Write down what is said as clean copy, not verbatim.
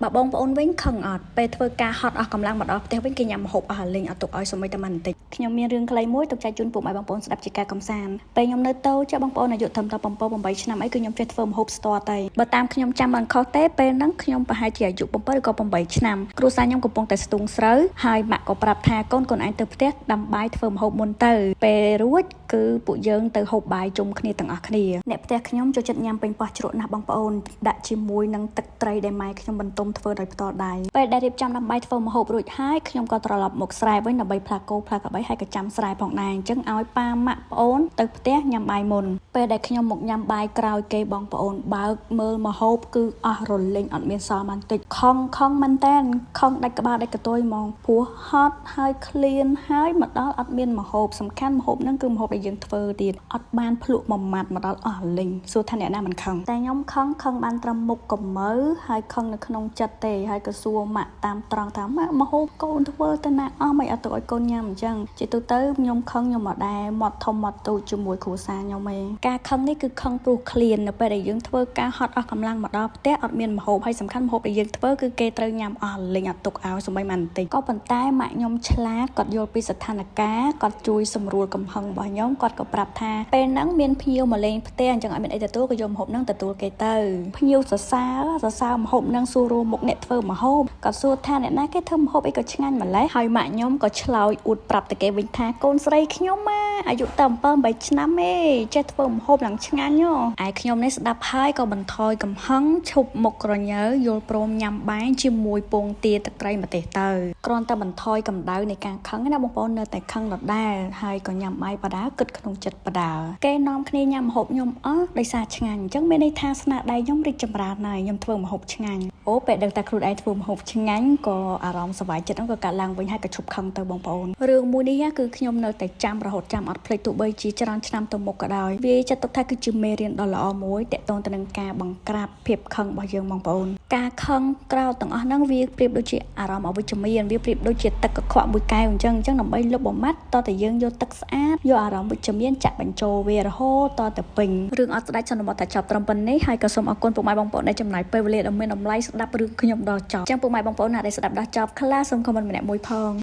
bà bông bôngវិញខឹងអត់ពេលធ្វើការហត់អស់កម្លាំងមកដល់ផ្ទះវិញគេញ៉ាំម្ហូបអស់លេងអត់ទុកឲ្យសម័យតែមិនបន្តិចខ្ញុំមានរឿងខ្លីមួយទុកចែកជូនពុកម៉ែបងប្អូនស្ដាប់ជាការកំសាន្តពេលខ្ញុំនៅតូចចាស់បងប្អូនអាយុត្រឹមតែ7 8ឆ្នាំអីគឺខ្ញុំចេះធ្វើម្ហូបស្ទាត់តែបើតាមខ្ញុំចាំមិនខុសទេពេលហ្នឹងខ្ញុំប្រហែលជាអាយុ7ឬក៏8ឆ្នាំគ្រួសារខ្ញុំកំពុងតែស្ទូងស្រូវហើយម៉ាក់ក៏ប្រាប់ថាកូនឯងទៅផ្ទះដាំបាយធ្វើម្ហូបមុនទៅពេលរួចគឺពួកយើងទៅហូបបាយជុំគ្នាទាំងអស់គ្នាអ្នកផ្ទះខ្ញុំចូលចិត្តញ៉ាំពេញប៉ោះជ្រក់ណាស់បងប្អូនដាក់ជាមួយនឹងទឹកត្រីដែលម៉ែខ្ញុំបន្ទុំធ្វើដោយផ្ទាល់ដៃពេលដែលរៀបចំដាំបាយធ្វើម្ហូបរួចហើយខ្ញុំក៏ត្រឡប់មកស្រែវិញដើម្បីផ្លាគោផ្លាកាបីហើយក៏ចាំស្រែផងដែរអញ្ចឹងឲ្យប៉ាម៉ាក់ប្អូនទៅផ្ទះញ៉ាំបាយមុនពេលដែលខ្ញុំមកញ៉ាំបាយក្រោយគេបងប្អូនបើកមើលម្ហូបគឺអស់រលេងអត់មានសល់បន្តិចខំមែនតើខំដាច់ក្បាលដាច់កតុយហ្មងព្រោះហត់ហើយឃ្លានហើយមកដល់អត់មានម្ហូបសំខាន់ម្ហូបហ្នឹងគឺម្ហូបដែលយើងធ្វើទៀតអត់បានភ្លក់មួយម៉ាត់មកដល់អស់លេងសួរថាអ្នកណាមិនខឹងតែខ្ញុំខឹងបានត្រឹមមុខកមើហើយខឹងនៅក្នុងចិត្តទេហើយក៏សួរម៉ាក់តាមត្រង់ថាម៉ាក់ម្ហូបកូនធ្វើទៅណាអស់មិនអត់ទៅឲ្យកូនញ៉ាំអញ្ចឹងជាទូទៅខ្ញុំខឹងខ្ញុំមកដែរមាត់ធំមាត់តូចជាមួយគ្រួសារខ្ញុំឯងការខឹងនេះគឺខឹងព្រោះឃ្លាននៅពេលដែលយើងធ្វើការហត់អស់កម្លាំងមកដល់ផ្ទះអត់មានម្ហូបហើយសំខាន់ម្ហូបដែលយើងធ្វើគឺគេត្រូវញ៉ាំអស់លេងអត់ទុកឲ្យសូម្បីមិនបន្តិចក៏ប៉ុន្តែម៉ាក់ខ្ញុំឆ្លាតគាត់យល់ពីស្ថានភាពគាត់ជួយសម្រួលកំហឹងរបស់ខ្ញុំគាត់ក៏ប្រាប់ថាពេលហ្នឹងមានភ្ញៀវមកលេងផ្ទះអញ្ចឹងអត់មានអីទទួលក៏យកម្ហូបហ្នឹងទទួលគេទៅភ្ញៀវសរសើរម្ហូបហ្នឹងសួររួមមុខអ្នកធ្វើម្ហូបគាត់សួរថាអ្នកណាគេធ្វើម្ហូបអីក៏ឆ្ងាញ់ម្ល៉េះហើយម៉ាក់ខ្ញុំក៏ឆ្លើយអួតប្រាប់តែគេវិញថាកូនស្រីខ្ញុំអាយុតែ7 8ឆ្នាំទេចេះធ្វើម្ហូបឡើងឆ្ងាញ់ហ៎ឯខ្ញុំនេះស្ដាប់ហើយក៏បន្ថយកំហឹងឈប់មុខក្រញើយល់ព្រមញ៉ាំបាយជាមួយពងទាទឹកត្រីម្ទេសទៅគ្រាន់តែបន្ថយកម្ដៅនៃការខឹងណាបងប្អូននៅតែខឹងដដែលហើយក៏ញ៉ាំបាយបដាគិតក្នុងចិត្តបដាគេនាំគ្នាញ៉ាំម្ហូបខ្ញុំអស់ដោយសារឆ្ងាញ់អញ្ចឹងមានន័យថាស្នាដៃខ្ញុំរីកចម្រើនហើយខ្ញុំធ្វើម្ហូបឆ្ងាញ់អូពេលដឹងតែខ្លួនឯងធ្វើម្ហូបឆ្ងាញ់ក៏អារម្មណ៍សប្បាយចិត្តហ្នឹងក៏កាត់ឡើងវិញហើយក៏ឈប់ខឹងទៅបងប្អូនរឿងមួយនេះគឺខ្ញុំនៅតែចាំរហូតចាំអត់ភ្លេចទោះបីជាច្រើនឆ្នាំទៅមុខក៏ដោយវាចាត់ទុកថាគឺជាមេរៀនដ៏ល្អមួយទាក់ទងទៅនឹងការបង្ក្រាបភាពខឹងរបស់យើងបងប្អូនការខឹងក្រោតទាំងអស់ហ្នឹងវាប្រៀបដូចជាអារម្មណ៍អវិជ្ជមានវាប្រៀបដូចជាទឹកកខ្វក់មួយកែវអញ្ចឹងដើម្បីលុបបំបាត់តតែយើងយកទឹកស្អាតយកអារម្មណ៍វិជ្ជមានចាក់បញ្ចូលវារហូតតទៅពេញរឿងអត់ស្ដាច់សន្មតថាចប់ត្រឹមប៉ុណ្ណេះហើយក៏សូមអរគុណពុកម៉ែបងប្អូនដែលចំណាយពេលវេលាដ៏មានតម្លៃស្ដាប់រឿងខ្ញុំដល់ចប់ចឹងពុកម៉ែបងប្អូនណាដែលស្ដាប់ដល់ចប់ខ្លះសូមខមមិនម្នាក់មួយផង